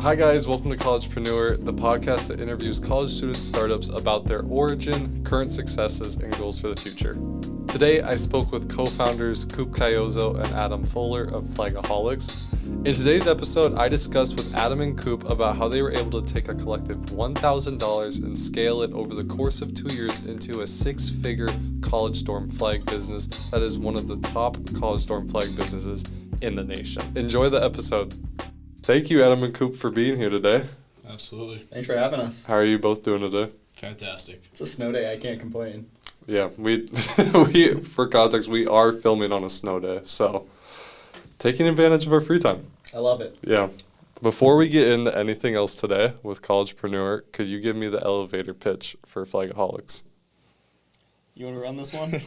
Hi guys, welcome to Collegepreneur, the podcast that interviews college student startups about their origin, current successes, and goals for the future. Today, I spoke with co-founders Coop Caiozzo and Adam Fuller of Flagaholics. In today's episode, I discussed with Adam and Coop about how they were able to take a collective $1,000 and scale it over the course of 2 years into a six-figure college dorm flag business that is one of the top college dorm flag businesses in the nation. Enjoy the episode. Thank you, Adam and Coop, for being here today. Absolutely. Thanks for having us. How are you both doing today? Fantastic. It's a snow day. I can't complain. Yeah, we for context, we are filming on a snow day, so taking advantage of our free time. I love it. Yeah. Before we get into anything else today with Collegepreneur, could you give me the elevator pitch for Flagaholics? You want to run this one?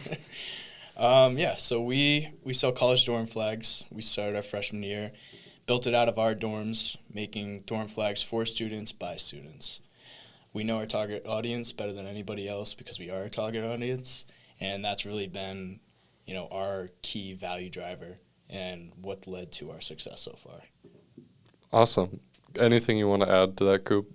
So we sell college dorm flags. We started our freshman year, built it out of our dorms, making dorm flags for students by students. We know our target audience better than anybody else because we are our target audience, and that's really been, our key value driver and what led to our success so far. Awesome. Anything you want to add to that, Coop?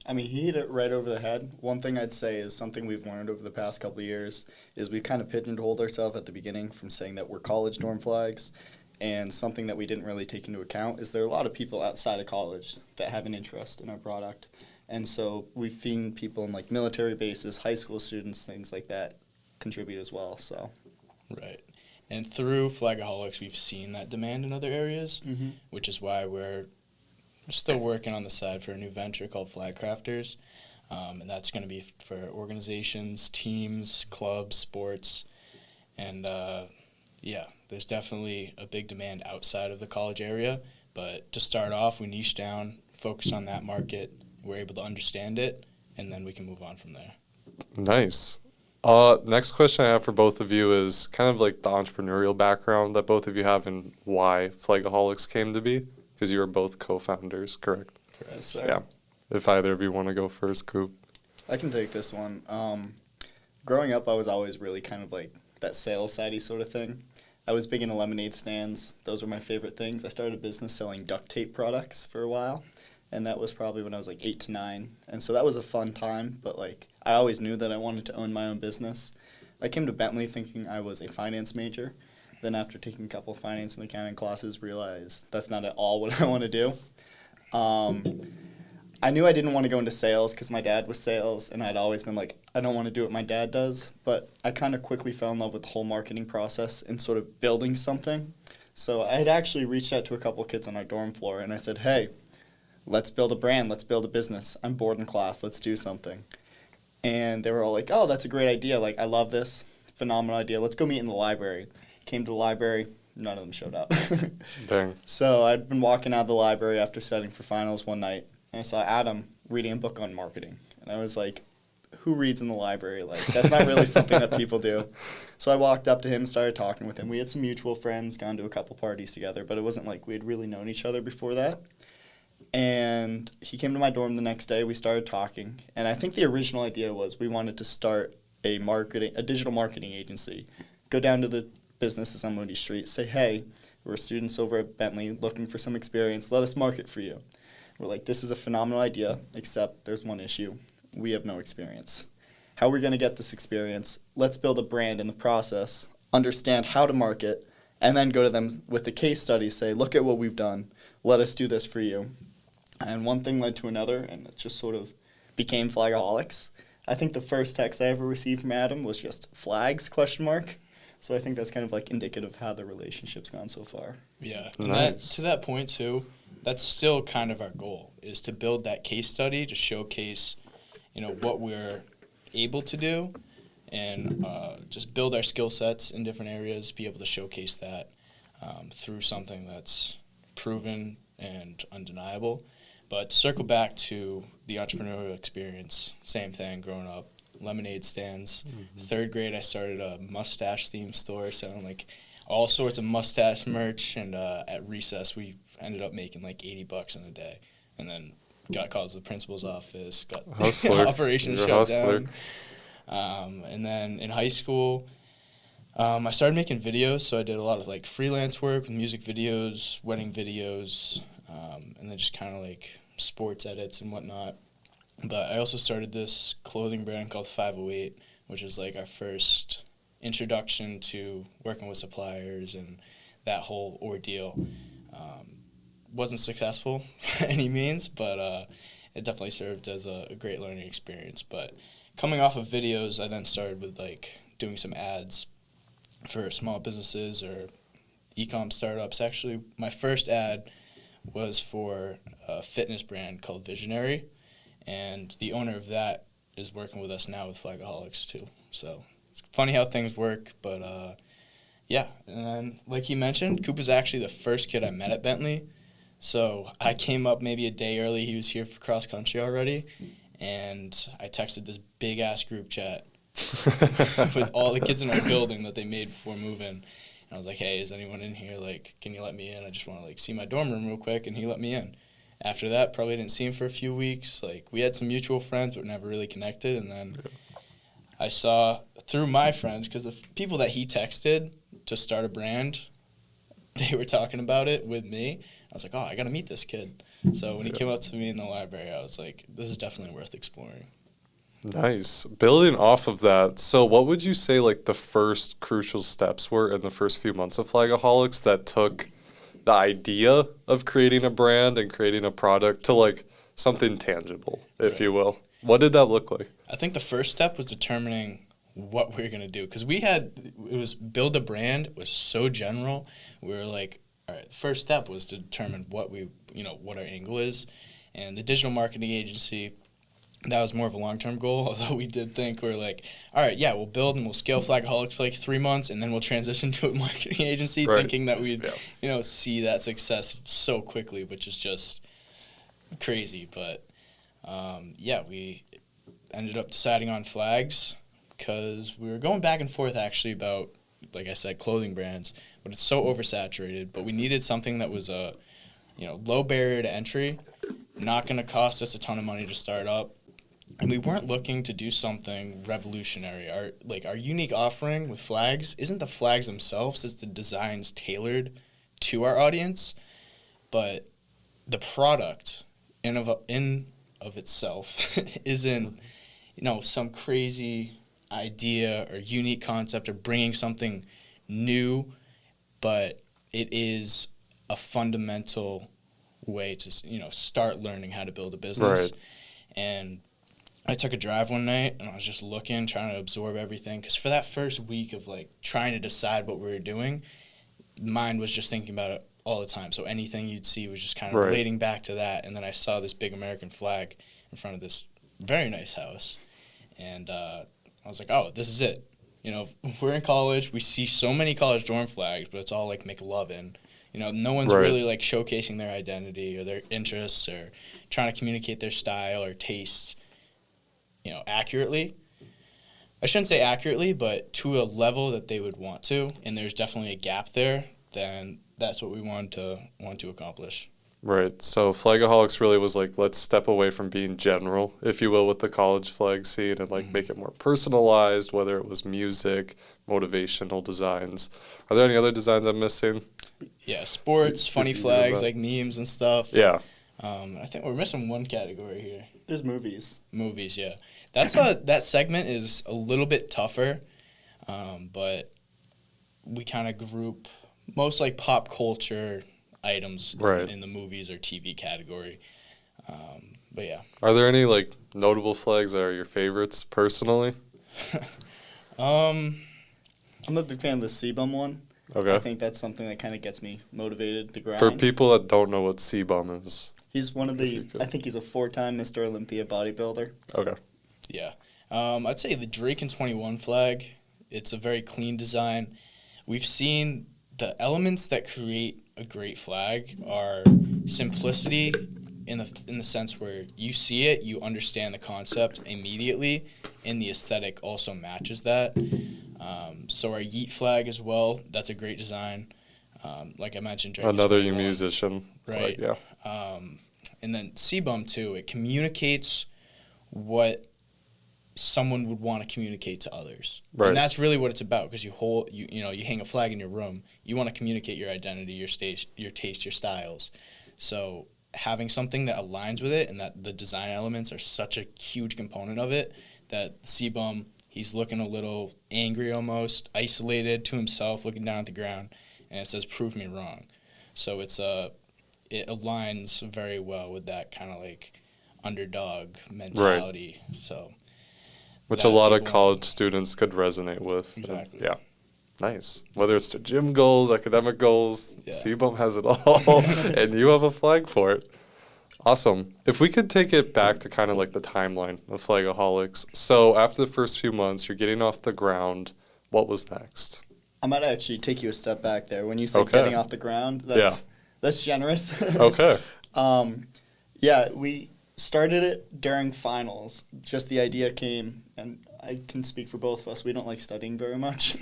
I mean, he hit it right over the head. One thing I'd say is something we've learned over the past couple of years is we kind of pigeonholed ourselves at the beginning from saying that we're college dorm flags, and something that we didn't really take into account is there are a lot of people outside of college that have an interest in our product. And so we've seen people in like military bases, high school students, things like that contribute as well. So, right. And through Flagaholics, we've seen that demand in other areas, which is why we're still working on the side for a new venture called Flag Crafters. And that's going to be for organizations, teams, clubs, sports. And, there's definitely a big demand outside of the college area. But to start off, we niche down, focus on that market. We're able to understand it, and then we can move on from there. Nice. Next question I have for both of you is kind of like the entrepreneurial background that both of you have and why Flagaholics came to be, because you are both co-founders, correct? Correct, sir. Yeah. If either of you want to go first, Coop. I can take this one. Growing up, I was always really kind of like that sales-sidey sort of thing. I was big into lemonade stands. Those were my favorite things. I started a business selling duct tape products for a while. And that was probably when I was like 8 to 9. And so that was a fun time, but like I always knew that I wanted to own my own business. I came to Bentley thinking I was a finance major. Then after taking a couple of finance and accounting classes, realized that's not at all what I want to do. I knew I didn't want to go into sales because my dad was sales, and I'd always been like, I don't want to do what my dad does. But I kind of quickly fell in love with the whole marketing process and sort of building something. So I had actually reached out to a couple of kids on our dorm floor, and I said, hey, let's build a brand, let's build a business. I'm bored in class, let's do something. And they were all like, oh, that's a great idea. Like, I love this. Phenomenal idea. Let's go meet in the library. Came to the library, none of them showed up. Dang. So I'd been walking out of the library after studying for finals one night, and I saw Adam reading a book on marketing. And I was like, who reads in the library? Like, that's not really something that people do. So I walked up to him and started talking with him. We had some mutual friends, gone to a couple parties together, but it wasn't like we had really known each other before that. And he came to my dorm the next day. We started talking, and I think the original idea was we wanted to start a digital marketing agency. Go down to the businesses on Moody Street, say, hey, we're students over at Bentley looking for some experience. Let us market for you. We're like, this is a phenomenal idea, except there's one issue. We have no experience. How are we going to get this experience? Let's build a brand in the process, understand how to market, and then go to them with a case study, say, look at what we've done. Let us do this for you. And one thing led to another, and it just sort of became Flagaholics. I think the first text I ever received from Adam was just flags, ? So I think that's kind of like indicative of how the relationship's gone so far. Yeah, and Nice. to that point too, that's still kind of our goal, is to build that case study to showcase, what we're able to do, and just build our skill sets in different areas, be able to showcase that through something that's proven and undeniable. But to circle back to the entrepreneurial experience, same thing, growing up, lemonade stands. 3rd grade, I started a mustache-themed store selling, like, all sorts of mustache merch, and at recess, we ended up making, like, $80 in a day, and then got called to the principal's office, got operations shut down. And then in high school, I started making videos, so I did a lot of, like, freelance work with music videos, wedding videos, and then just kind of, like, sports edits and whatnot. But I also started this clothing brand called 508, which is like our first introduction to working with suppliers and that whole ordeal. Wasn't successful by any means, but it definitely served as a great learning experience. But coming off of videos, I then started with like doing some ads for small businesses or e-com startups. Actually, my first ad was for a fitness brand called Visionary, and the owner of that is working with us now with Flagaholics too. So it's funny how things work, but yeah. And then, like he mentioned, Coop was actually the first kid I met at Bentley. So I came up maybe a day early. He was here for cross country already, and I texted this big ass group chat with all the kids in our building that they made before moving. And I was like, "Hey, is anyone in here? Like, can you let me in? I just want to like see my dorm room real quick." And he let me in. After that, probably didn't see him for a few weeks. Like, we had some mutual friends, but never really connected. And then I saw through my friends, because the people that he texted to start a brand, they were talking about it with me. I was like, oh, I got to meet this kid. So when he came up to me in the library, I was like, this is definitely worth exploring. Nice. Building off of that, so what would you say like the first crucial steps were in the first few months of Flagaholics that took the idea of creating a brand and creating a product to like something tangible, if you will? What did that look like? I think the first step was determining what we were going to do, because it was build a brand. It was so general. We were like, all right, the first step was to determine what our angle is. And the digital marketing agency, that was more of a long-term goal, although we did think we're like, all right, yeah, we'll build and we'll scale Flagaholics for like 3 months, and then we'll transition to a marketing agency, thinking that we'd, see that success so quickly, which is just crazy. But, we ended up deciding on flags because we were going back and forth actually about, like I said, clothing brands, but it's so oversaturated. But we needed something that was a, low barrier to entry, not going to cost us a ton of money to start up. And we weren't looking to do something revolutionary. Our unique offering with flags isn't the flags themselves, it's the designs tailored to our audience. But the product in of itself isn't, some crazy idea or unique concept or bringing something new, but it is a fundamental way to, start learning how to build a business. Right. And I took a drive one night, and I was just looking, trying to absorb everything. Because for that first week of, trying to decide what we were doing, mind was just thinking about it all the time. So anything you'd see was just kind of relating back to that. And then I saw this big American flag in front of this very nice house. And I was like, oh, this is it. We're in college. We see so many college dorm flags, but it's all, McLovin. No one's really, showcasing their identity or their interests or trying to communicate their style or tastes, accurately. I shouldn't say accurately, but to a level that they would want to, and there's definitely a gap there, then that's what we want to accomplish. Right. So Flagaholics really was like, let's step away from being general, if you will, with the college flag scene and make it more personalized, whether it was music, motivational designs. Are there any other designs I'm missing? Yeah, sports, funny flags, like memes and stuff. Yeah. I think we're missing one category here. There's movies. Movies, yeah. That segment is a little bit tougher, but we kind of group most pop culture items in the movies or TV category. But yeah. Are there any notable flags that are your favorites personally? I'm a big fan of the CBUM one. Okay. I think that's something that kind of gets me motivated to grind. For people that don't know what CBUM is. He's one of I think he's a 4-time Mr. Olympia bodybuilder. Okay. Yeah. I'd say the Drake and 21 flag, it's a very clean design. We've seen the elements that create a great flag are simplicity in the sense where you see it, you understand the concept immediately, and the aesthetic also matches that. So our Yeet flag as well, that's a great design. Like I mentioned, Drake another musician. Right. Yeah. And then CBUM too, it communicates what someone would want to communicate to others. Right. And that's really what it's about, because you hang a flag in your room, you want to communicate your identity, your taste, your styles. So having something that aligns with it and that the design elements are such a huge component of it that C-Bum, he's looking a little angry almost, isolated to himself, looking down at the ground, and it says, "Prove me wrong." So it aligns very well with that kind of like underdog mentality. Right. So which a lot of college students could resonate with. Exactly. Yeah. Nice. Whether it's the gym goals, academic goals, C-Bum has it all, and you have a flag for it. Awesome. If we could take it back to kind of like the timeline of Flagaholics. So after the first few months, you're getting off the ground. What was next? I might actually take you a step back there. When you say getting off the ground, that's generous. Okay. Yeah, we started it during finals. Just the idea came, and I can speak for both of us. We don't like studying very much.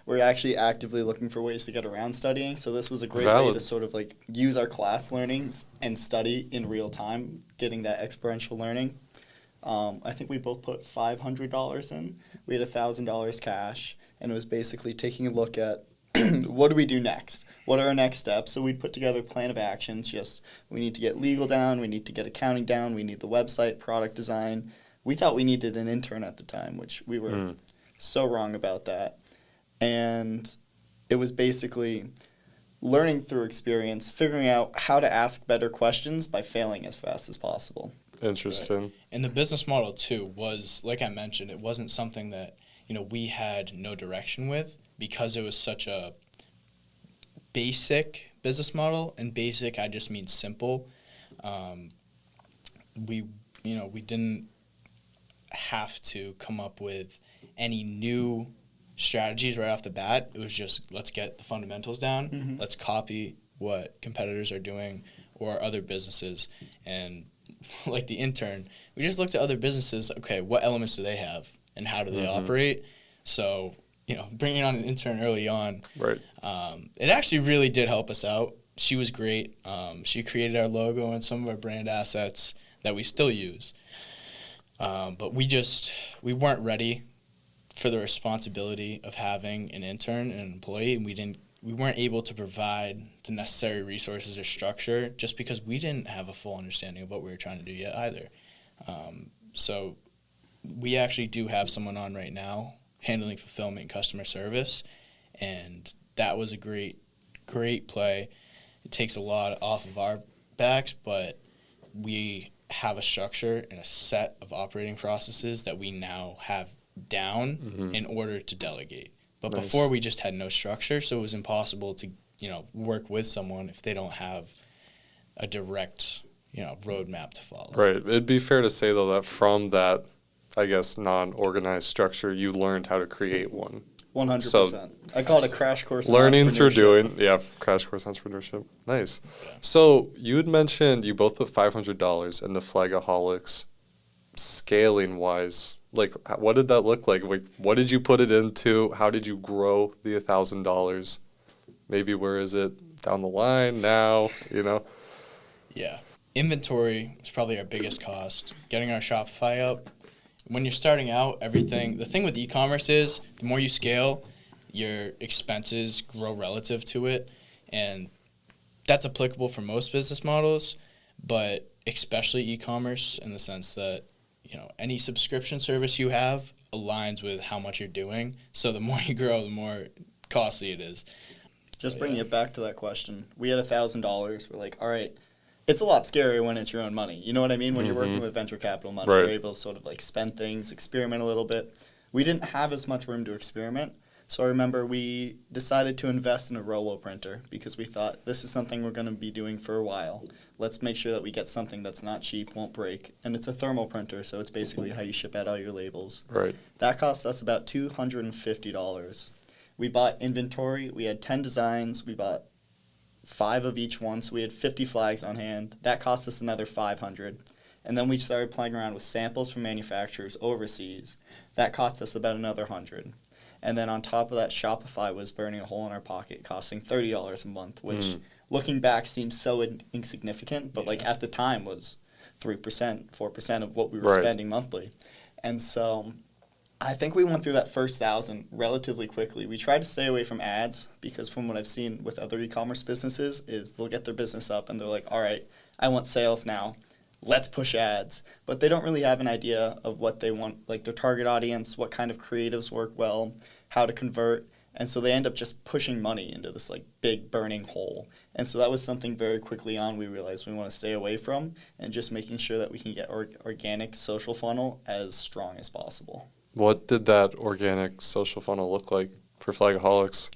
We're actually actively looking for ways to get around studying. So this was a great way to sort of like use our class learnings and study in real time, getting that experiential learning. I think we both put $500 in. We had $1,000 cash, and it was basically taking a look at what do we do next? What are our next steps? So we'd put together a plan of actions. Just we need to get legal down. We need to get accounting down. We need the website, product design. We thought we needed an intern at the time, which we were so wrong about that. And it was basically learning through experience, figuring out how to ask better questions by failing as fast as possible. Interesting. Right. And the business model, too, was, like I mentioned, it wasn't something that, we had no direction with because it was such a basic business model. And basic, I just mean simple. We didn't have to come up with any new strategies right off the bat. It was just, let's get the fundamentals down. Mm-hmm. Let's copy what competitors are doing or other businesses. And like the intern, we just looked at other businesses. Okay, what elements do they have and how do they operate? So, bringing on an intern early on, right? It actually really did help us out. She was great. She created our logo and some of our brand assets that we still use. But we weren't ready for the responsibility of having an intern and an employee, and we weren't able to provide the necessary resources or structure just because we didn't have a full understanding of what we were trying to do yet either. So we actually do have someone on right now handling fulfillment and customer service, and that was a great play. It takes a lot off of our backs, but we have a structure and a set of operating processes that we now have down in order to delegate. But before we just had no structure, so it was impossible to, work with someone if they don't have a direct, roadmap to follow. Right. It'd be fair to say, though, that from that, I guess, non-organized structure, you learned how to create one. 100%. So, I call it a crash course. Learning through doing, crash course entrepreneurship. Nice. Yeah. So you had mentioned you both put $500 into Flagaholics. Scaling-wise, like, what did that look like? Like, what did you put it into? How did you grow the $1,000? Maybe where is it down the line now? Yeah. Inventory was probably our biggest cost. Getting our Shopify up. When you're starting out, the thing with e-commerce is the more you scale, your expenses grow relative to it. And that's applicable for most business models, but especially e-commerce in the sense that, any subscription service you have aligns with how much you're doing. So the more you grow, the more costly it is. Just bringing it back to that question. We had $1,000. We're like, all right, it's a lot scarier when it's your own money. You know what I mean? When you're working with venture capital money, you're able to sort of like spend things, experiment a little bit. We didn't have as much room to experiment. So I remember we decided to invest in a Rolo printer because we thought this is something we're going to be doing for a while. Let's make sure that we get something that's not cheap, won't break. And it's a thermal printer, so it's basically how you ship out all your labels. Right. That cost us about $250. We bought inventory. We had 10 designs. We bought 5 of each one, so we had 50 flags on hand. That cost us another $500. And then we started playing around with samples from manufacturers overseas. That cost us about another $100. And then on top of that, Shopify was burning a hole in our pocket, costing $30 a month, which looking back seems so insignificant, but like at the time was 3%, 4% of what we were spending monthly. And so I think we went through that first 1,000 relatively quickly. We tried to stay away from ads because from what I've seen with other e-commerce businesses is they'll get their business up and they're like, all right, I want sales now. Let's push ads. But they don't really have an idea of what they want, like their target audience, what kind of creatives work well, how to convert. And so they end up just pushing money into this like big burning hole. And so that was something very quickly on we realized we want to stay away from and just making sure that we can get organic social funnel as strong as possible. What did that organic social funnel look like for Flagaholics?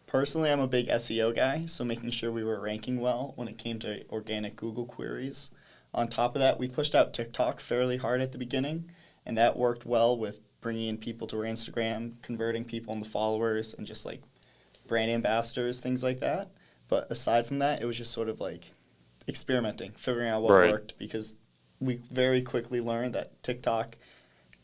Personally, I'm a big SEO guy, so making sure we were ranking well when it came to organic Google queries. On top of that, we pushed out TikTok fairly hard at the beginning, and that worked well with bringing in people to our Instagram, converting people into followers, and just like brand ambassadors, things like that. But aside from that, it was just sort of like experimenting, figuring out what worked, because we very quickly learned that TikTok,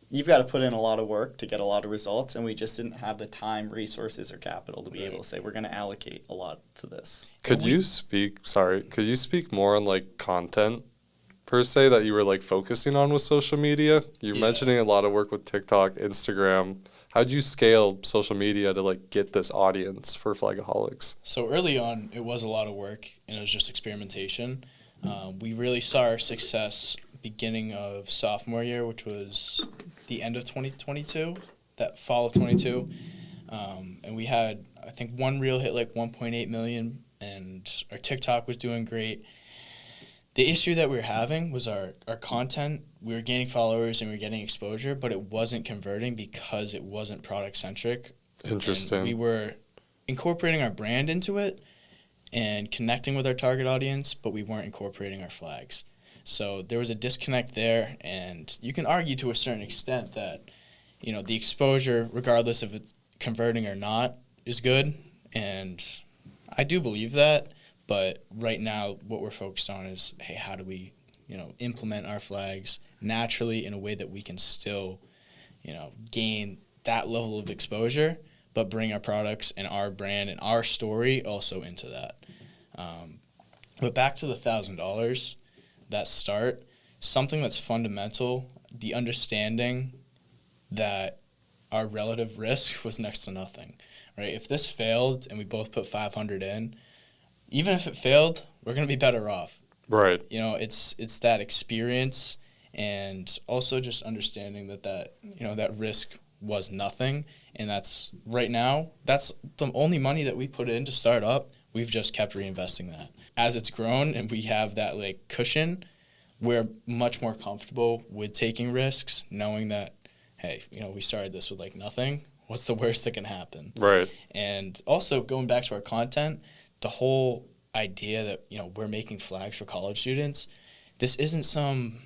you've got to put in a lot of work to get a lot of results, and we just didn't have the time, resources, or capital to be able to say we're going to allocate a lot to this. Could you speak more on like content per se that you were like focusing on with social media? You're mentioning a lot of work with TikTok, Instagram. How'd you scale social media to like get this audience for Flagaholics? So early on, it was a lot of work and it was just experimentation. We really saw our success beginning of sophomore year, which was the end of 2022, that fall of 22. And we had, I think, one reel hit like 1.8 million, and our TikTok was doing great. The issue that we were having was our content. We were gaining followers and we were getting exposure, but it wasn't converting because it wasn't product-centric. Interesting. And we were incorporating our brand into it and connecting with our target audience, but we weren't incorporating our flags. So there was a disconnect there, and you can argue to a certain extent that, you know, the exposure, regardless if it's converting or not, is good, and I do believe that. But right now, what we're focused on is, hey, how do we, you know, implement our flags naturally in a way that we can still, you know, gain that level of exposure, but bring our products and our brand and our story also into that. But back to the $1,000, that start, something that's fundamental, the understanding that our relative risk was next to nothing, right? If this failed and we both put 500 in, even if it failed, we're going to be better off. Right. You know, it's that experience and also just understanding that you know, that risk was nothing. And that's right now, that's the only money that we put in to start up. We've just kept reinvesting that. As it's grown and we have that like cushion, we're much more comfortable with taking risks, knowing that, hey, you know, we started this with like nothing. What's the worst that can happen? Right. And also going back to our content, the whole idea that, you know, we're making flags for college students, this isn't some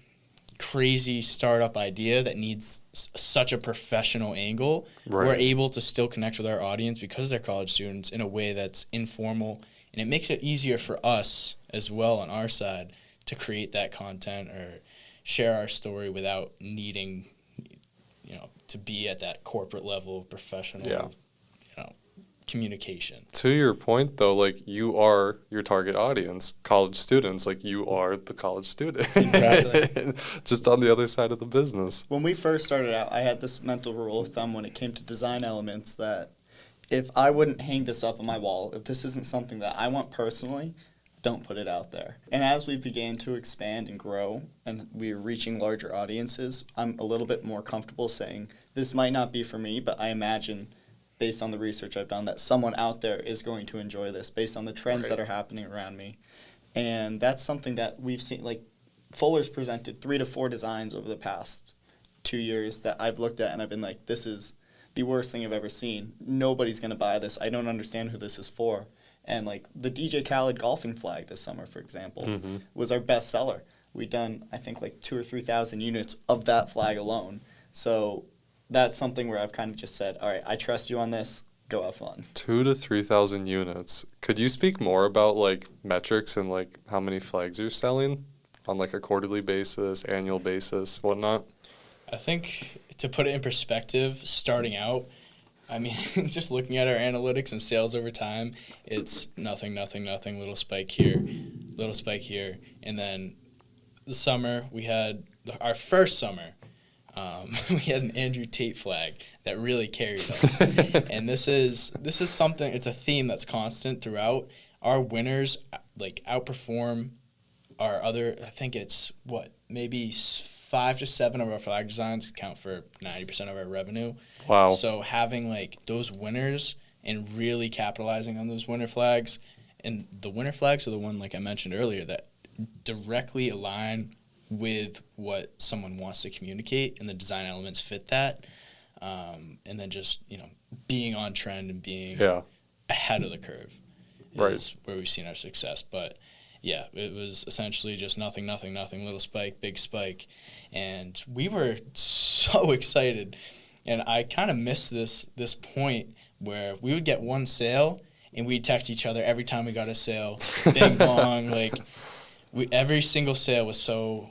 crazy startup idea that needs such a professional angle. Right. We're able to still connect with our audience because they're college students in a way that's informal, and it makes it easier for us as well on our side to create that content or share our story without needing, you know, to be at that corporate level of professional, you know, communication. To your point, though, like, you are your target audience, college students. Like, you are the college student. Exactly. Just on the other side of the business. When we first started out, I had this mental rule of thumb when it came to design elements that if I wouldn't hang this up on my wall, if this isn't something that I want personally, don't put it out there. And as we began to expand and grow and we were reaching larger audiences, I'm a little bit more comfortable saying this might not be for me, but I imagine based on the research I've done that someone out there is going to enjoy this based on the trends that are happening around me. And that's something that we've seen, like Fuller's presented 3 to 4 designs over the past 2 years that I've looked at and I've been like, this is the worst thing I've ever seen. Nobody's going to buy this. I don't understand who this is for. And like the DJ Khaled golfing flag this summer, for example, was our best seller. We done, I think, like 2,000 or 3,000 units of that flag alone. So that's something where I've kind of just said, all right, I trust you on this. Go have fun. 2,000 to 3,000 units. Could you speak more about like metrics and like how many flags you're selling on like a quarterly basis, annual basis, whatnot? I think to put it in perspective, starting out, I mean, just looking at our analytics and sales over time, it's nothing, little spike here, and then the summer we had our first summer, We had an Andrew Tate flag that really carried us. And this is something, it's a theme that's constant throughout. Our winners like outperform our other, I think it's maybe 5 to 7 of our flag designs account for 90% of our revenue. Wow. So having like those winners and really capitalizing on those winner flags, and the winner flags are the one, like I mentioned earlier, that directly align with what someone wants to communicate, and the design elements fit that. And then just, being on trend and being ahead of the curve is where we've seen our success. But yeah, it was essentially just nothing, little spike, big spike. And we were so excited. And I kind of missed this point where we would get one sale and we'd text each other every time we got a sale. Bing bong. Like, every single sale was so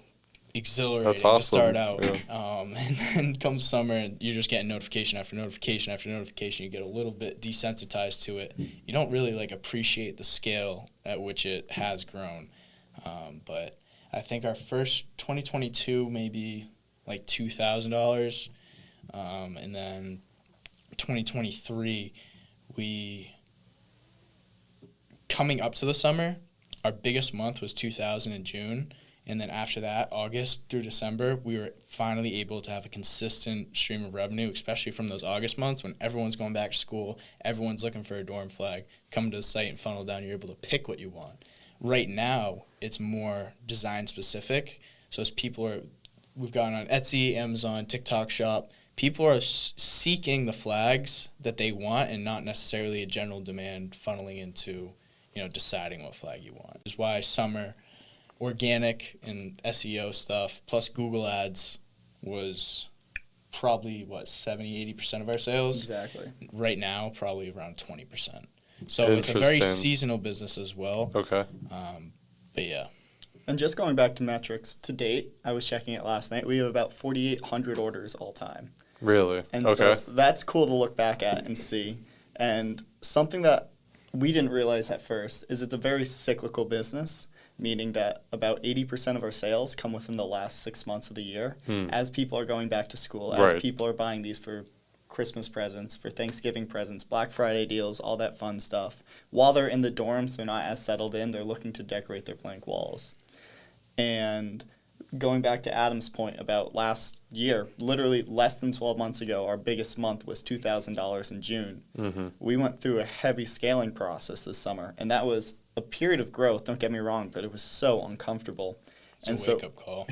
exhilarating. That's awesome. To start out. Yeah. And then comes summer and you're just getting notification after notification after notification. You get a little bit desensitized to it. You don't really appreciate the scale at which it has grown. But I think our first 2022 maybe $2,000. And then 2023 coming up to the summer, our biggest month was 2,000 in June. And then after that, August through December, we were finally able to have a consistent stream of revenue, especially from those August months when everyone's going back to school, everyone's looking for a dorm flag. Come to the site and funnel down, you're able to pick what you want. Right now, it's more design specific. So as we've gone on Etsy, Amazon, TikTok Shop, people are seeking the flags that they want and not necessarily a general demand funneling into, deciding what flag you want. Which is why summer organic and SEO stuff plus Google ads was probably 70-80% of our sales. Exactly. Right now, probably around 20%. So it's a very seasonal business as well. Okay. But yeah. And just going back to metrics, to date, I was checking it last night, we have about 4,800 orders all time. Really? And okay. so that's cool to look back at and see. And something that we didn't realize at first is it's a very cyclical business, meaning that about 80% of our sales come within the last 6 months of the year as people are going back to school, as people are buying these for Christmas presents, for Thanksgiving presents, Black Friday deals, all that fun stuff. While they're in the dorms, they're not as settled in. They're looking to decorate their blank walls. And going back to Adam's point about last year, literally less than 12 months ago, our biggest month was $2,000 in June. Mm-hmm. We went through a heavy scaling process this summer, and that was a period of growth, don't get me wrong, but it was so uncomfortable. It's a wake-up call.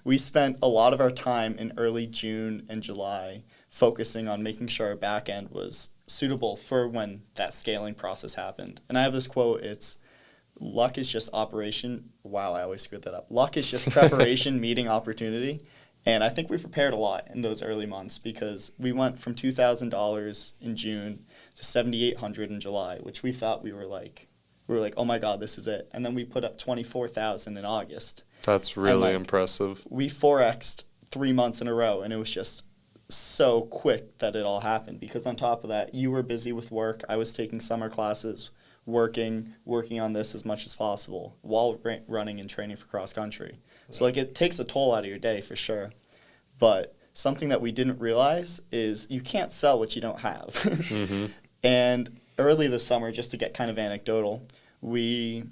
We spent a lot of our time in early June and July focusing on making sure our back end was suitable for when that scaling process happened. And I have this quote, it's, luck is just operation. Wow, I always screwed that up. Luck is just preparation meeting opportunity. And I think we prepared a lot in those early months because we went from $2,000 in June to $7,800 in July, which we thought we were like, oh my God, this is it. And then we put up $24,000 in August. That's really impressive. We 4X'd 3 months in a row, and it was just so quick that it all happened. Because on top of that, you were busy with work. I was taking summer classes, working on this as much as possible while running and training for cross country. Right. So it takes a toll out of your day for sure. But something that we didn't realize is you can't sell what you don't have. Mm-hmm. And early this summer, just to get kind of anecdotal, we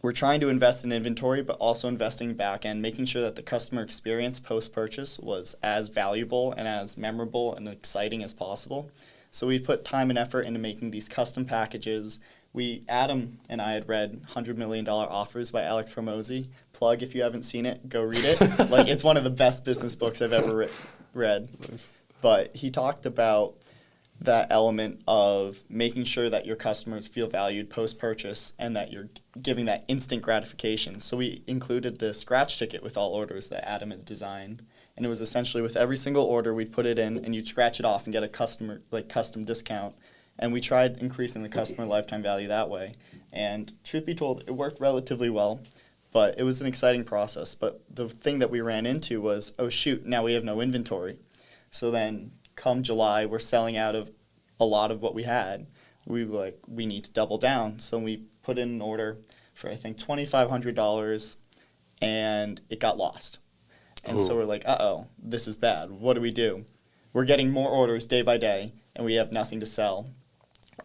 were trying to invest in inventory, but also investing back end, making sure that the customer experience post-purchase was as valuable and as memorable and exciting as possible. So we put time and effort into making these custom packages. Adam and I had read $100 Million Offers by Alex Hormozi. Plug, if you haven't seen it, go read it. It's one of the best business books I've ever read. Nice. But he talked about that element of making sure that your customers feel valued post-purchase and that you're giving that instant gratification. So we included the scratch ticket with all orders that Adam had designed. And it was essentially with every single order, we'd put it in and you'd scratch it off and get a custom discount. And we tried increasing the customer lifetime value that way. And truth be told, it worked relatively well, but it was an exciting process. But the thing that we ran into was, oh shoot, now we have no inventory. So then come July, we're selling out of a lot of what we had. We were like, we need to double down. So we put in an order for, I think, $2,500, and it got lost. And so we're like, uh-oh, this is bad. What do we do? We're getting more orders day by day, and we have nothing to sell.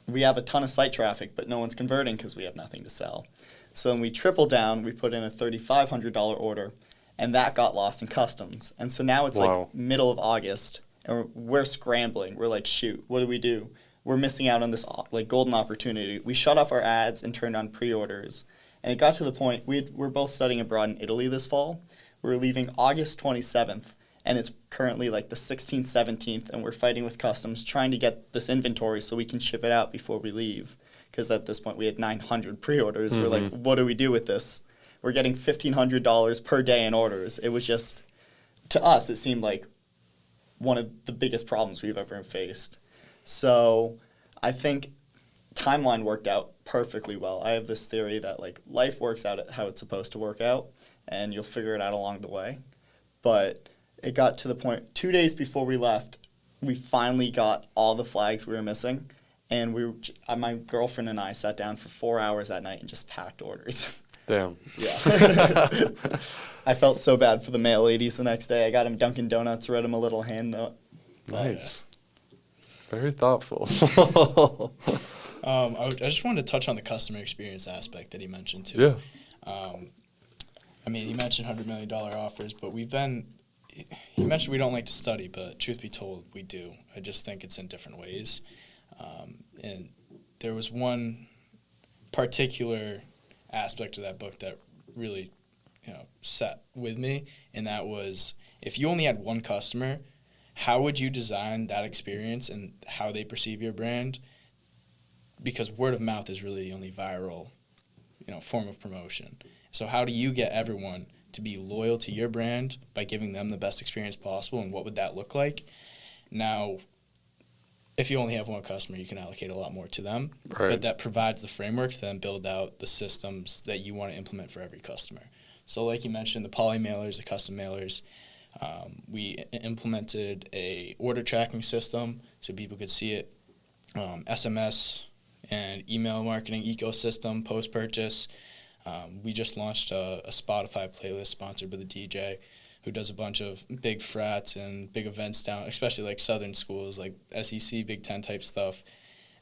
We have a ton of site traffic, but no one's converting because we have nothing to sell. So then we triple down. We put in a $3,500 order, and that got lost in customs. And so now it's like middle of August, and we're scrambling. We're like, shoot, what do we do? We're missing out on this like golden opportunity. We shut off our ads and turned on pre-orders. And it got to the point, we're both studying abroad in Italy this fall. We're leaving August 27th, and it's currently like the 16th, 17th, and we're fighting with customs trying to get this inventory so we can ship it out before we leave. Because at this point, we had 900 pre-orders. We're like, what do we do with this? We're getting $1,500 per day in orders. It was just, to us, it seemed like one of the biggest problems we've ever faced. So I think timeline worked out perfectly well. I have this theory that like life works out how it's supposed to work out, and you'll figure it out along the way. But it got to the point 2 days before we left, we finally got all the flags we were missing, and my girlfriend and I sat down for 4 hours that night and just packed orders. Damn. Yeah. I felt so bad for the mail ladies the next day. I got them Dunkin' Donuts, wrote them a little hand note. Nice. Very thoughtful. I just wanted to touch on the customer experience aspect that he mentioned too. Yeah. I mean, he mentioned $100 million offers, but he mentioned we don't like to study, but truth be told, we do. I just think it's in different ways. And there was one particular aspect of that book that really, sat with me, and that was if you only had one customer, how would you design that experience and how they perceive your brand? Because word of mouth is really the only viral, form of promotion. So how do you get everyone to be loyal to your brand by giving them the best experience possible, and what would that look like? Now, if you only have one customer, you can allocate a lot more to them, but that provides the framework to then build out the systems that you want to implement for every customer. So like you mentioned, the poly mailers, the custom mailers, we implemented a order tracking system so people could see it, SMS and email marketing ecosystem post-purchase. We just launched a Spotify playlist sponsored by the DJ who does a bunch of big frats and big events down, especially like southern schools, like SEC, Big Ten type stuff.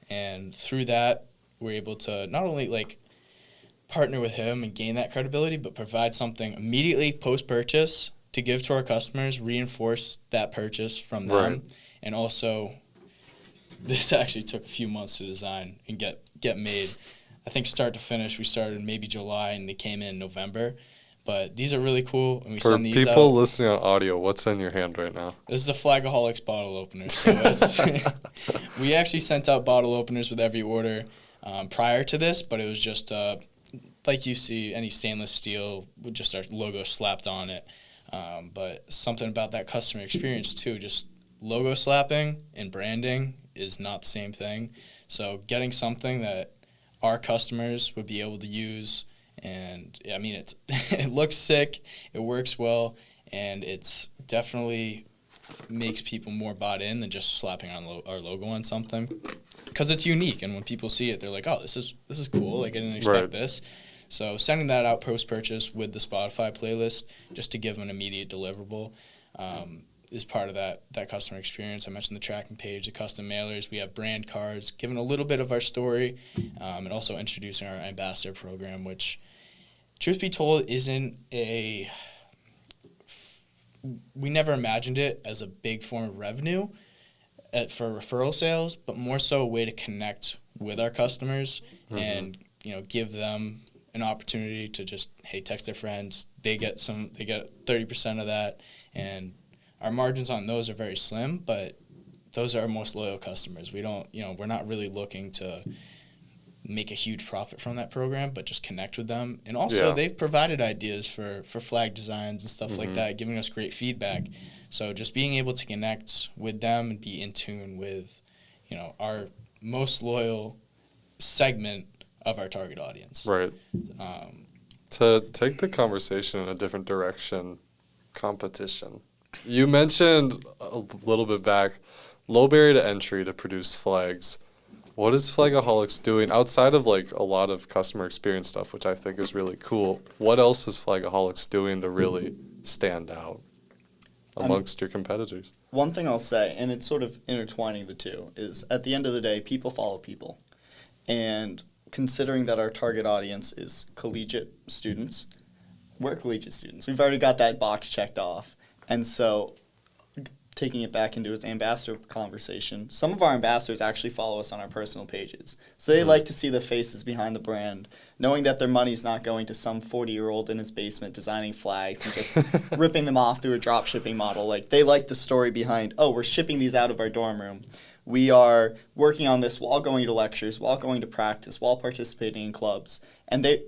And through that, we're able to not only like partner with him and gain that credibility, but provide something immediately post-purchase to give to our customers, reinforce that purchase from them. Right. And also, this actually took a few months to design and get made. I think start to finish, we started maybe July, and they came in November. But these are really cool, and we send these out. For people listening on audio, what's in your hand right now? This is a Flagaholics bottle opener. So we actually sent out bottle openers with every order prior to this, but it was just like you see any stainless steel with just our logo slapped on it. But something about that customer experience too, just logo slapping and branding is not the same thing. So getting something that our customers would be able to use, and I mean it looks sick, it works well, and it's definitely makes people more bought in than just slapping on our logo on something, because it's unique, and when people see it, they're like, oh, this is cool. Like I didn't expect this. So sending that out post-purchase with the Spotify playlist just to give them an immediate deliverable is part of that customer experience. I mentioned the tracking page, the custom mailers. We have brand cards, giving a little bit of our story, and also introducing our ambassador program, which, truth be told, we never imagined it as a big form of revenue for referral sales, but more so a way to connect with our customers and give them an opportunity to just, hey, text their friends. They get 30% of that, and our margins on those are very slim, but those are our most loyal customers. We don't, we're not really looking to make a huge profit from that program, but just connect with them. And also they've provided ideas for flag designs and stuff like that, giving us great feedback. So just being able to connect with them and be in tune with, our most loyal segment of our target audience. Right. To take the conversation in a different direction, competition. You mentioned a little bit back, low barrier to entry to produce flags. What is Flagaholics doing outside of like a lot of customer experience stuff, which I think is really cool? What else is Flagaholics doing to really stand out? amongst your competitors. One thing I'll say, and it's sort of intertwining the two, is at the end of the day, people follow people. And considering that our target audience is collegiate students, we're collegiate students. We've already got that box checked off. And so taking it back into its ambassador conversation, some of our ambassadors actually follow us on our personal pages. So they like to see the faces behind the brand, knowing that their money's not going to some 40-year-old in his basement designing flags and just ripping them off through a drop shipping model. Like, they like the story behind, oh, we're shipping these out of our dorm room. We are working on this while going to lectures, while going to practice, while participating in clubs. And they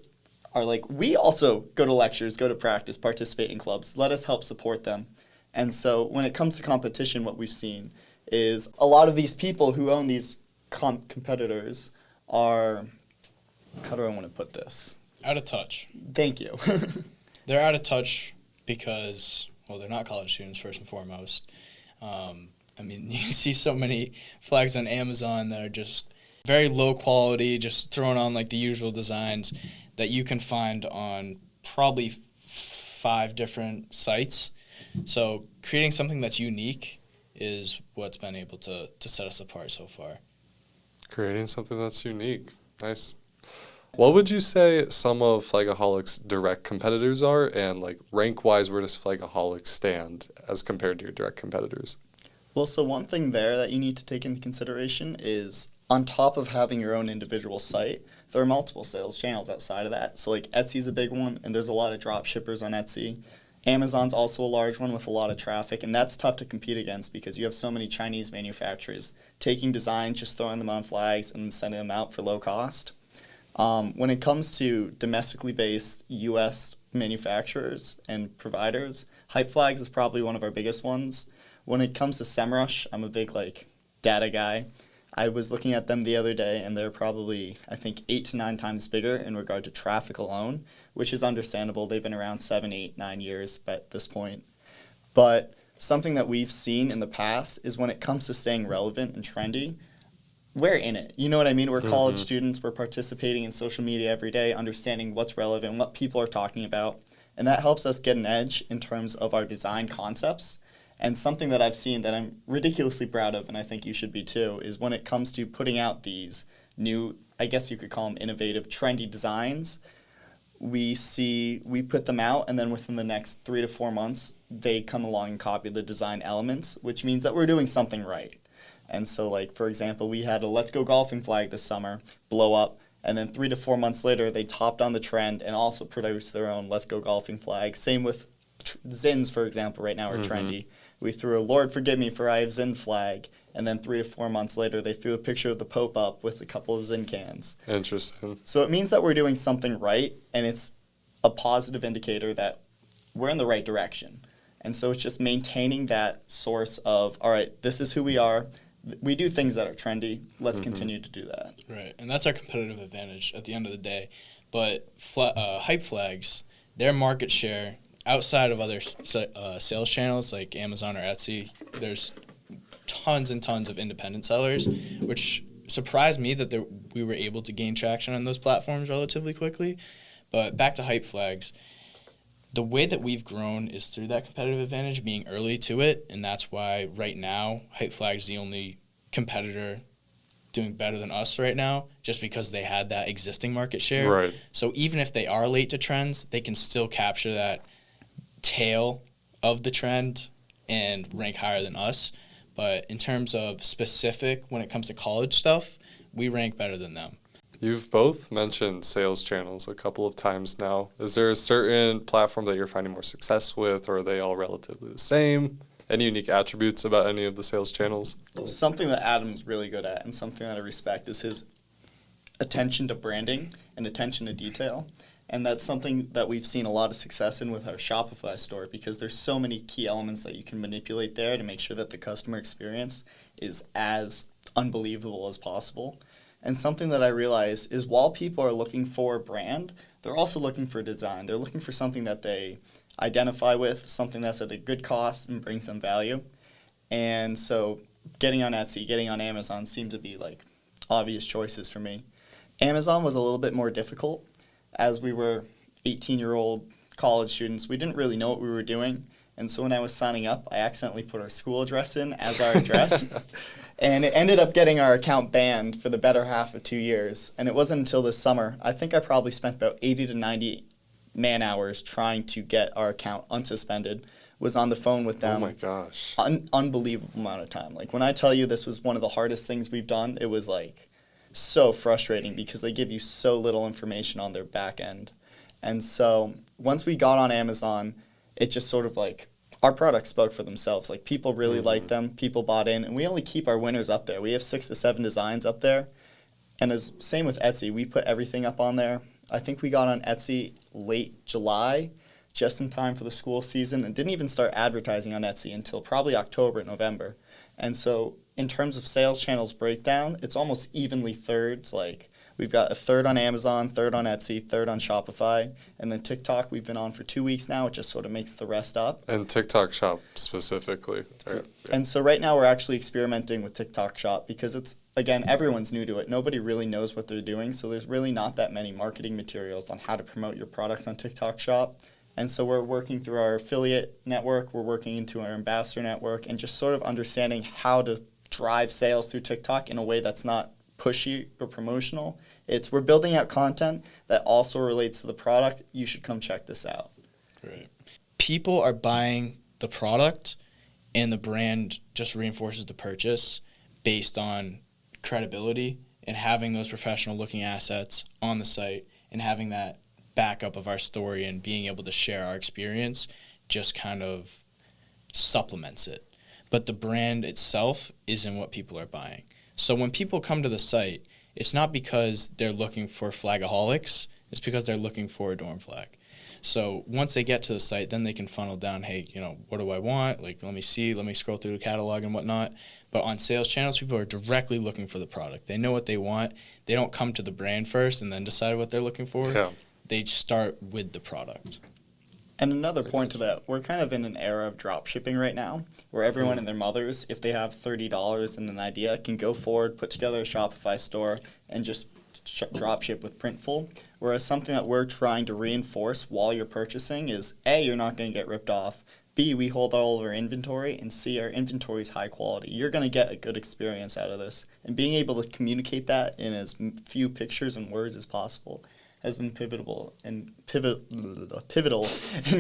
are like, we also go to lectures, go to practice, participate in clubs. Let us help support them. And so when it comes to competition, what we've seen is a lot of these people who own these competitors are, how do I want to put this? Out of touch. Thank you. They're out of touch because, well, they're not college students, first and foremost. I mean, you see so many flags on Amazon that are just very low quality, just throwing on like the usual designs that you can find on probably 5 different sites. So creating something that's unique is what's been able to set us apart so far. Creating something that's unique. Nice. What would you say some of Flagaholics' direct competitors are, and like rank-wise, where does Flagaholics stand as compared to your direct competitors? Well, so one thing there that you need to take into consideration is on top of having your own individual site, there are multiple sales channels outside of that. So like Etsy's a big one, and there's a lot of drop shippers on Etsy. Amazon's also a large one with a lot of traffic, and that's tough to compete against because you have so many Chinese manufacturers taking designs, just throwing them on flags, and then sending them out for low cost. When it comes to domestically based U.S. manufacturers and providers, Hype Flags is probably one of our biggest ones. When it comes to SEMrush, I'm a big data guy. I was looking at them the other day, and they're probably, I think, 8 to 9 times bigger in regard to traffic alone, which is understandable. They've been around 7, 8, 9 years at this point. But something that we've seen in the past is when it comes to staying relevant and trendy, we're in it. You know what I mean? We're college students. We're participating in social media every day, understanding what's relevant, what people are talking about. And that helps us get an edge in terms of our design concepts. And something that I've seen that I'm ridiculously proud of, and I think you should be too, is when it comes to putting out these new, I guess you could call them innovative, trendy designs, we put them out, and then within the next 3 to 4 months, they come along and copy the design elements, which means that we're doing something right. And so, for example, we had a Let's Go Golfing flag this summer blow up, and then 3 to 4 months later, they topped on the trend and also produced their own Let's Go Golfing flag. Same with Zins, for example, right now are trendy. We threw a Lord Forgive Me for I Have Zin flag, and then 3 to 4 months later, they threw a picture of the Pope up with a couple of Zin cans. Interesting. So it means that we're doing something right, and it's a positive indicator that we're in the right direction. And so it's just maintaining that source of, all right, this is who we are. We do things that are trendy. Let's continue to do that. Right, and that's our competitive advantage at the end of the day. But Hype Flags, their market share outside of other sales channels like Amazon or Etsy, there's tons and tons of independent sellers, which surprised me that we were able to gain traction on those platforms relatively quickly. But back to Hype Flags, the way that we've grown is through that competitive advantage, being early to it, and that's why right now Hype Flags is the only competitor doing better than us right now, just because they had that existing market share. Right. So even if they are late to trends, they can still capture that tail of the trend and rank higher than us. But in terms of specific, when it comes to college stuff, we rank better than them. You've both mentioned sales channels a couple of times now. Is there a certain platform that you're finding more success with, or are they all relatively the same? Any unique attributes about any of the sales channels? Something that Adam's really good at, and something that I respect, is his attention to branding and attention to detail. And that's something that we've seen a lot of success in with our Shopify store, because there's so many key elements that you can manipulate there to make sure that the customer experience is as unbelievable as possible. And something that I realize is while people are looking for brand, they're also looking for design. They're looking for something that they identify with, something that's at a good cost and brings them value. And so getting on Etsy, getting on Amazon seemed to be obvious choices for me. Amazon was a little bit more difficult. As we were 18-year-old college students, we didn't really know what we were doing. And so when I was signing up, I accidentally put our school address in as our address. And it ended up getting our account banned for the better half of 2 years. And it wasn't until this summer. I think I probably spent about 80 to 90 man hours trying to get our account unsuspended. Was on the phone with them. Oh my gosh. Unbelievable amount of time. Like, when I tell you this was one of the hardest things we've done, it was like so frustrating because they give you so little information on their back end. And so once we got on Amazon, it just sort of like our products spoke for themselves. Like, people really liked them, people bought in, and we only keep our winners up there. We have 6 to 7 designs up there. And as same with Etsy, we put everything up on there. I think we got on Etsy late July, just in time for the school season, and didn't even start advertising on Etsy until probably October, November. And so in terms of sales channels breakdown, it's almost evenly thirds. Like, we've got a third on Amazon, third on Etsy, third on Shopify, and then TikTok we've been on for 2 weeks now. It just sort of makes the rest up. And TikTok Shop specifically. And so right now we're actually experimenting with TikTok Shop because it's, again, everyone's new to it. Nobody really knows what they're doing, so there's really not that many marketing materials on how to promote your products on TikTok Shop. And so we're working through our affiliate network, we're working into our ambassador network, and just sort of understanding how to drive sales through TikTok in a way that's not pushy or promotional. We're building out content that also relates to the product. You should come check this out. Right. People are buying the product, and the brand just reinforces the purchase based on credibility and having those professional-looking assets on the site and having that backup of our story and being able to share our experience just kind of supplements it. But the brand itself isn't what people are buying. So when people come to the site, it's not because they're looking for Flagaholics, it's because they're looking for a dorm flag. So once they get to the site, then they can funnel down, hey, what do I want? Like, let me scroll through the catalog and whatnot. But on sales channels, people are directly looking for the product. They know what they want. They don't come to the brand first and then decide what they're looking for. Yeah. They start with the product. And another point to that, we're kind of in an era of drop shipping right now, where everyone and their mothers, if they have $30 and an idea, can go forward, put together a Shopify store, and just drop ship with Printful. Whereas something that we're trying to reinforce while you're purchasing is, A, you're not going to get ripped off. B, we hold all of our inventory, and C, our inventory is high quality. You're going to get a good experience out of this. And being able to communicate that in as few pictures and words as possible has been pivotal in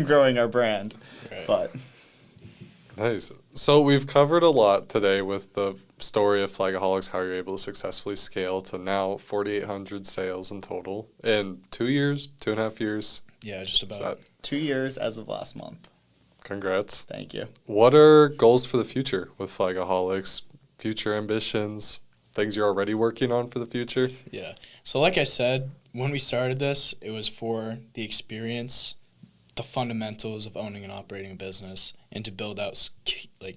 growing our brand. Right. But Nice. So we've covered a lot today with the story of Flagaholics, how you're able to successfully scale to now 4,800 sales in total in 2 years, 2.5 years. Yeah, just about. 2 years as of last month. Congrats. Thank you. What are goals for the future with Flagaholics? Future ambitions? Things you're already working on for the future? Yeah. So like I said, when we started this, it was for the experience, the fundamentals of owning and operating a business, and to build out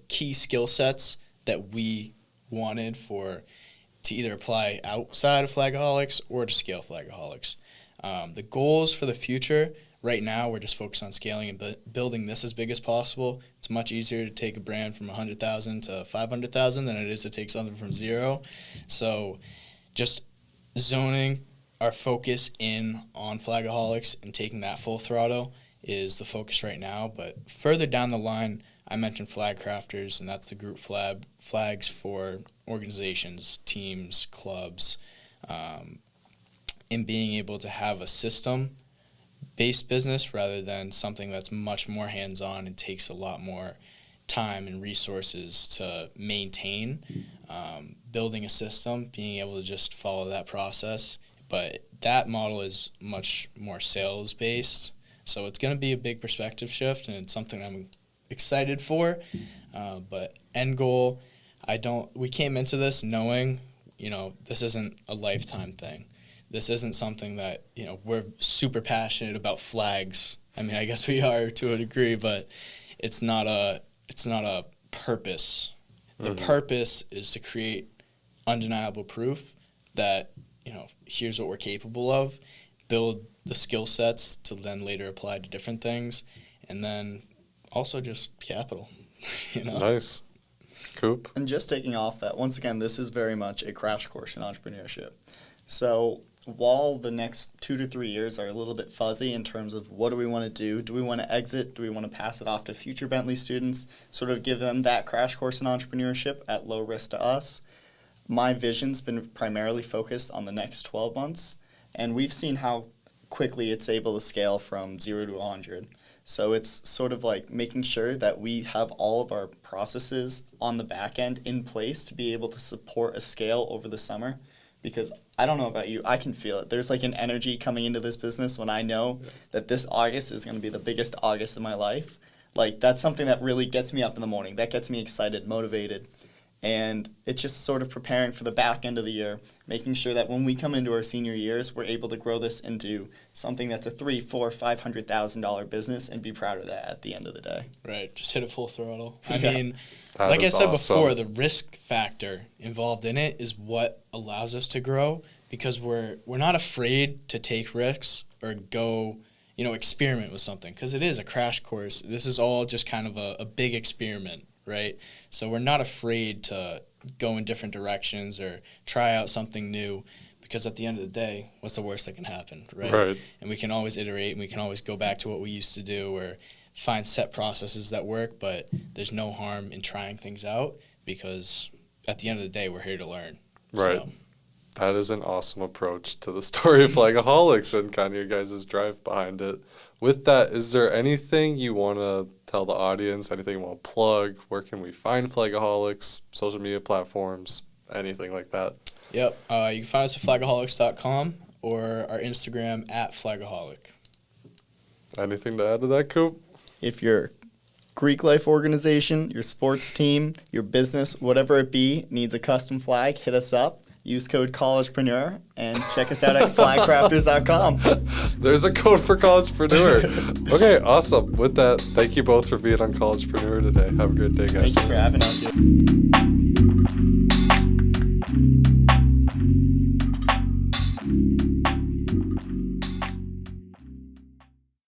key skill sets that we wanted to either apply outside of Flagaholics or to scale Flagaholics. The goals for the future, right now, we're just focused on scaling and building this as big as possible. It's much easier to take a brand from 100,000 to 500,000 than it is to take something from zero. So just zoning our focus in on Flagaholics and taking that full throttle is the focus right now. But further down the line, I mentioned flag crafters, and that's the group flags for organizations, teams, clubs, and being able to have a system-based business rather than something that's much more hands-on and takes a lot more time and resources to maintain. Building a system, being able to just follow that process. But that model is much more sales-based. So it's going to be a big perspective shift, and it's something I'm excited for. But end goal, we came into this knowing, this isn't a lifetime thing. This isn't something that, we're super passionate about flags. I mean, I guess we are to a degree, but it's not a purpose. The purpose is to create undeniable proof that, here's what we're capable of, build the skill sets to then later apply to different things, and then also just capital. Nice. Coop? And just taking off that, once again, this is very much a crash course in entrepreneurship. So while the next 2 to 3 years are a little bit fuzzy in terms of what do we want to do? Do we want to exit? Do we want to pass it off to future Bentley students? Sort of give them that crash course in entrepreneurship at low risk to us. My vision's been primarily focused on the next 12 months, and we've seen how quickly it's able to scale from 0 to 100. So it's sort of like making sure that we have all of our processes on the back end in place to be able to support a scale over the summer. Because I don't know about you, I can feel it. There's like an energy coming into this business when I know that this August is going to be the biggest August of my life. Like, that's something that really gets me up in the morning. That gets me excited, motivated. And it's just sort of preparing for the back end of the year, making sure that when we come into our senior years, we're able to grow this into something that's a $300,000, $400,000, $500,000 business and be proud of that at the end of the day. Right, just hit it full throttle. I Yeah. mean, That like I is said awesome. before, the risk factor involved in it is what allows us to grow, because we're not afraid to take risks or go, experiment with something, because it is a crash course. This is all just kind of a big experiment, right? So we're not afraid to go in different directions or try out something new, because at the end of the day, what's the worst that can happen, right? Right. And we can always iterate, and we can always go back to what we used to do or find set processes that work, but there's no harm in trying things out, because at the end of the day, we're here to learn. Right. So, That is an awesome approach to the story of Flagaholics and kind of your guys' drive behind it. With that, is there anything you want to tell the audience, anything you want to plug? Where can we find Flagaholics, social media platforms, anything like that? yep. You can find us at flagaholics.com or our Instagram at Flagaholic. Anything to add to that, Coop? If your Greek life organization, your sports team, your business, whatever it be, needs a custom flag, hit us up. Use code collegepreneur and check us out at flagcrafters.com. There's a code for collegepreneur. Okay, awesome. With that, thank you both for being on Collegepreneur today. Have a great day, guys. Thanks for having us.